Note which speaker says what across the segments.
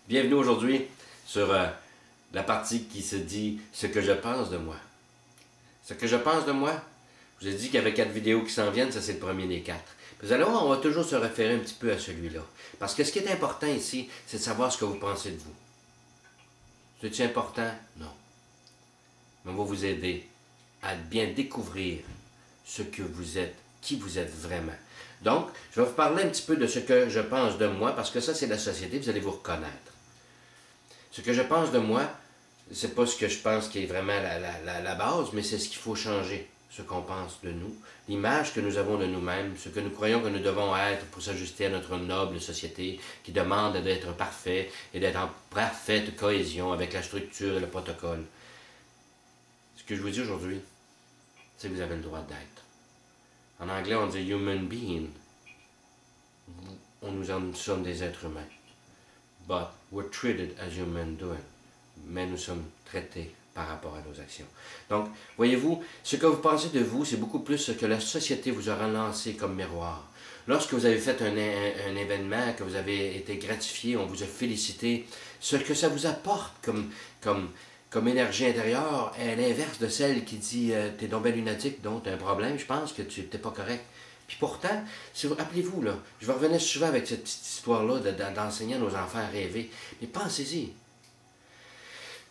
Speaker 1: Bienvenue aujourd'hui sur la partie qui se dit « Ce que je pense de moi ». Ce que je pense de moi, je vous ai dit qu'il y avait 4 vidéos qui s'en viennent, ça c'est le premier des 4. Vous allez voir, on va toujours se référer un petit peu à celui-là. Parce que ce qui est important ici, c'est de savoir ce que vous pensez de vous. C'est-tu important? Non. Mais on va vous aider à bien découvrir ce que vous êtes, qui vous êtes vraiment. Donc, je vais vous parler un petit peu de ce que je pense de moi, parce que ça c'est la société, vous allez vous reconnaître. Ce que je pense de moi, c'est pas ce que je pense qui est vraiment la base, mais c'est ce qu'il faut changer, ce qu'on pense de nous, l'image que nous avons de nous-mêmes, ce que nous croyons que nous devons être pour s'ajuster à notre noble société qui demande d'être parfait et d'être en parfaite cohésion avec la structure et le protocole. Ce que je vous dis aujourd'hui, c'est que vous avez le droit d'être. En anglais, on dit « human being ». Nous sommes des êtres humains. But we're treated as human doing. Mais nous sommes traités par rapport à nos actions. Donc, voyez-vous, ce que vous pensez de vous, c'est beaucoup plus ce que la société vous aura lancé comme miroir. Lorsque vous avez fait un événement, que vous avez été gratifié, on vous a félicité, ce que ça vous apporte comme énergie intérieure est l'inverse de celle qui dit « T'es donc bien lunatique, donc t'as un problème, je pense que tu n'es pas correct ». Puis pourtant, rappelez-vous, là, je vais revenir souvent avec cette petite histoire-là d'enseigner à nos enfants à rêver. Mais pensez-y.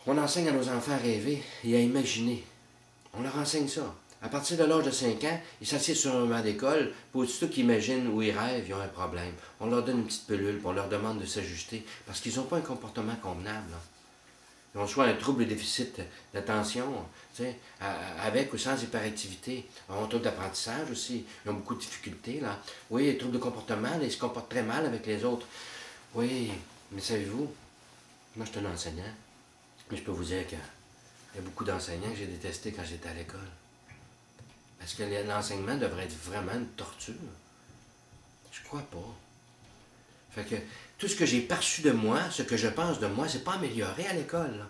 Speaker 1: On enseigne à nos enfants à rêver et à imaginer. On leur enseigne ça. À partir de l'âge de 5 ans, ils s'assiedent sur un banc d'école, puis aussitôt qu'ils imaginent où ils rêvent, ils ont un problème. On leur donne une petite pilule, puis on leur demande de s'ajuster, parce qu'ils n'ont pas un comportement convenable. Là. Ils ont soit un trouble déficit d'attention, avec ou sans hyperactivité. Ils ont un trouble d'apprentissage aussi. Ils ont beaucoup de difficultés. Là. Oui, un trouble de comportement, là, ils se comportent très mal avec les autres. Oui, mais savez-vous, moi je suis un enseignant, mais je peux vous dire qu'il y a beaucoup d'enseignants que j'ai détestés quand j'étais à l'école. Parce que l'enseignement devrait être vraiment une torture. Je crois pas. Fait que tout ce que j'ai perçu de moi, ce que je pense de moi, c'est pas amélioré à l'école.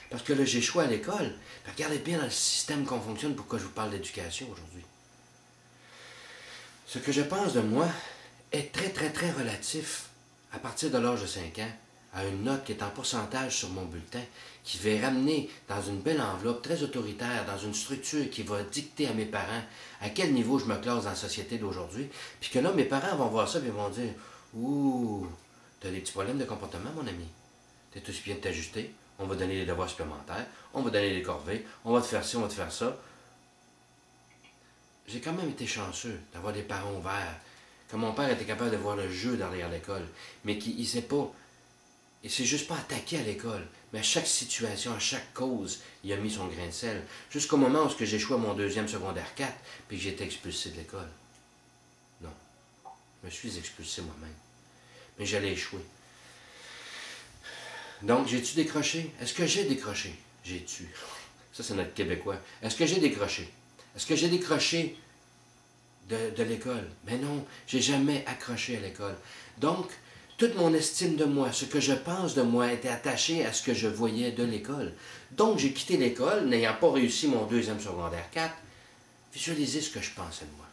Speaker 1: Parce que là, j'ai choix à l'école. Regardez bien dans le système qu'on fonctionne, pourquoi je vous parle d'éducation aujourd'hui. Ce que je pense de moi est très, très, très relatif à partir de l'âge de 5 ans à une note qui est en pourcentage sur mon bulletin, qui va ramener dans une belle enveloppe très autoritaire, dans une structure qui va dicter à mes parents à quel niveau je me classe dans la société d'aujourd'hui. Puis que là, mes parents vont voir ça et vont dire « Ouh, t'as des petits problèmes de comportement, mon ami. T'es aussi bien de t'ajuster. On va donner des devoirs supplémentaires. On va donner des corvées. On va te faire ci, on va te faire ça. » J'ai quand même été chanceux d'avoir des parents ouverts. Que mon père était capable de voir le jeu derrière l'école. Mais qu'il ne sait pas. Il ne s'est juste pas attaqué à l'école. Mais à chaque situation, à chaque cause, il a mis son grain de sel. Jusqu'au moment où j'ai échoué à mon 2e secondaire 4 puis que j'ai été expulsé de l'école. Non. Je me suis expulsé moi-même. Mais j'allais échouer. Donc, j'ai-tu décroché? Est-ce que j'ai décroché? J'ai-tu? Ça, c'est notre Québécois. Est-ce que j'ai décroché? Est-ce que j'ai décroché de l'école? Mais non, j'ai jamais accroché à l'école. Donc, toute mon estime de moi, ce que je pense de moi, était attaché à ce que je voyais de l'école. Donc, j'ai quitté l'école, n'ayant pas réussi mon 2e secondaire 4. Visualisez ce que je pensais de moi.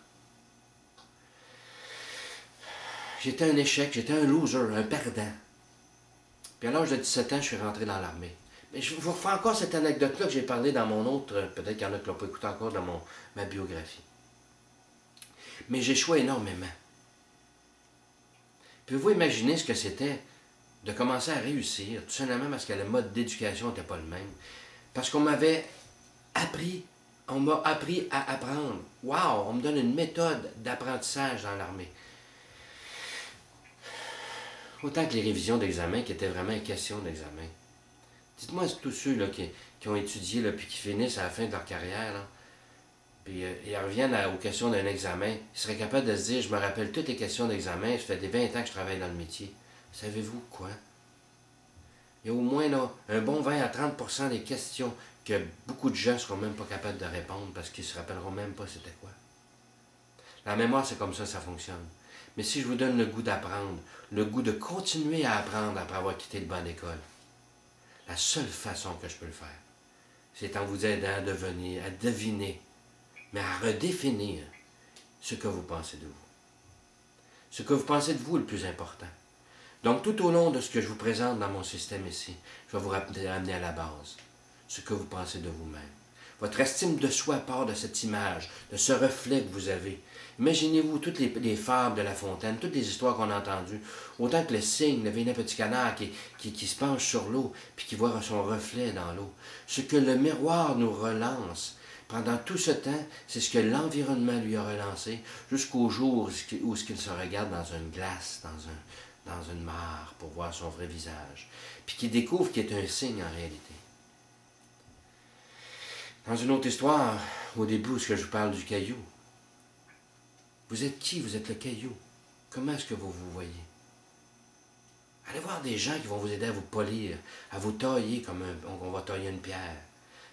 Speaker 1: J'étais un échec, j'étais un loser, un perdant. Puis à l'âge de 17 ans, je suis rentré dans l'armée. Mais je vous refais encore cette anecdote-là que j'ai parlé dans mon autre, peut-être qu'il y en a qui ne l'ont pas écouté encore dans ma biographie. Mais j'échouais énormément. Pouvez-vous imaginer ce que c'était de commencer à réussir, tout simplement parce que le mode d'éducation n'était pas le même. Parce qu'on m'avait appris, on m'a appris à apprendre. Wow, on me donne une méthode d'apprentissage dans l'armée. Autant que les révisions d'examen qui étaient vraiment une question d'examen. Dites-moi tous ceux là, qui ont étudié là, puis qui finissent à la fin de leur carrière, là, puis ils reviennent aux questions d'un examen, ils seraient capables de se dire, je me rappelle toutes les questions d'examen, ça fait des 20 ans que je travaille dans le métier. Savez-vous quoi? Il y a au moins là, un bon 20 à 30% des questions que beaucoup de gens ne seront même pas capables de répondre parce qu'ils ne se rappelleront même pas c'était quoi. La mémoire, c'est comme ça fonctionne. Mais si je vous donne le goût d'apprendre, le goût de continuer à apprendre après avoir quitté le banc d'école, la seule façon que je peux le faire, c'est en vous aidant à devenir, à deviner, mais à redéfinir ce que vous pensez de vous. Ce que vous pensez de vous est le plus important. Donc, tout au long de ce que je vous présente dans mon système ici, je vais vous ramener à la base, ce que vous pensez de vous-même. Votre estime de soi part de cette image, de ce reflet que vous avez. Imaginez-vous toutes les fables de La Fontaine, toutes les histoires qu'on a entendues, autant que le cygne, le vilain petit canard qui se penche sur l'eau, puis qui voit son reflet dans l'eau. Ce que le miroir nous relance pendant tout ce temps, c'est ce que l'environnement lui a relancé, jusqu'au jour où il se regarde dans une glace, dans une mare, pour voir son vrai visage, puis qui découvre qu'il est un cygne en réalité. Dans une autre histoire, au début, où je vous parle du caillou, vous êtes qui? Vous êtes le caillou. Comment est-ce que vous vous voyez? Allez voir des gens qui vont vous aider à vous polir, à vous tailler comme on va tailler une pierre.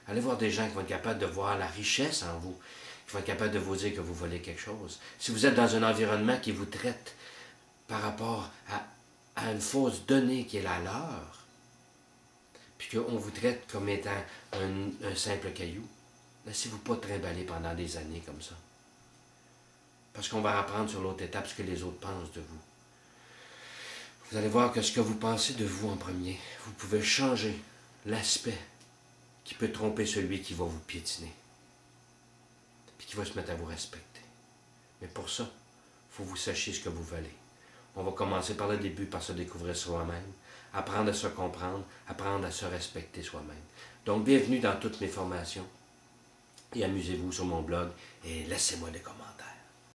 Speaker 1: Allez voir des gens qui vont être capables de voir la richesse en vous, qui vont être capables de vous dire que vous volez quelque chose. Si vous êtes dans un environnement qui vous traite par rapport à une fausse donnée qui est la leur, puis qu'on vous traite comme étant un simple caillou, laissez-vous pas trimballer pendant des années comme ça. Parce qu'on va apprendre sur l'autre étape ce que les autres pensent de vous. Vous allez voir que ce que vous pensez de vous en premier, vous pouvez changer l'aspect qui peut tromper celui qui va vous piétiner, puis qui va se mettre à vous respecter. Mais pour ça, il faut que vous sachiez ce que vous valez. On va commencer par le début, par se découvrir soi-même, apprendre à se comprendre, apprendre à se respecter soi-même. Donc, bienvenue dans toutes mes formations et amusez-vous sur mon blog et laissez-moi des commentaires.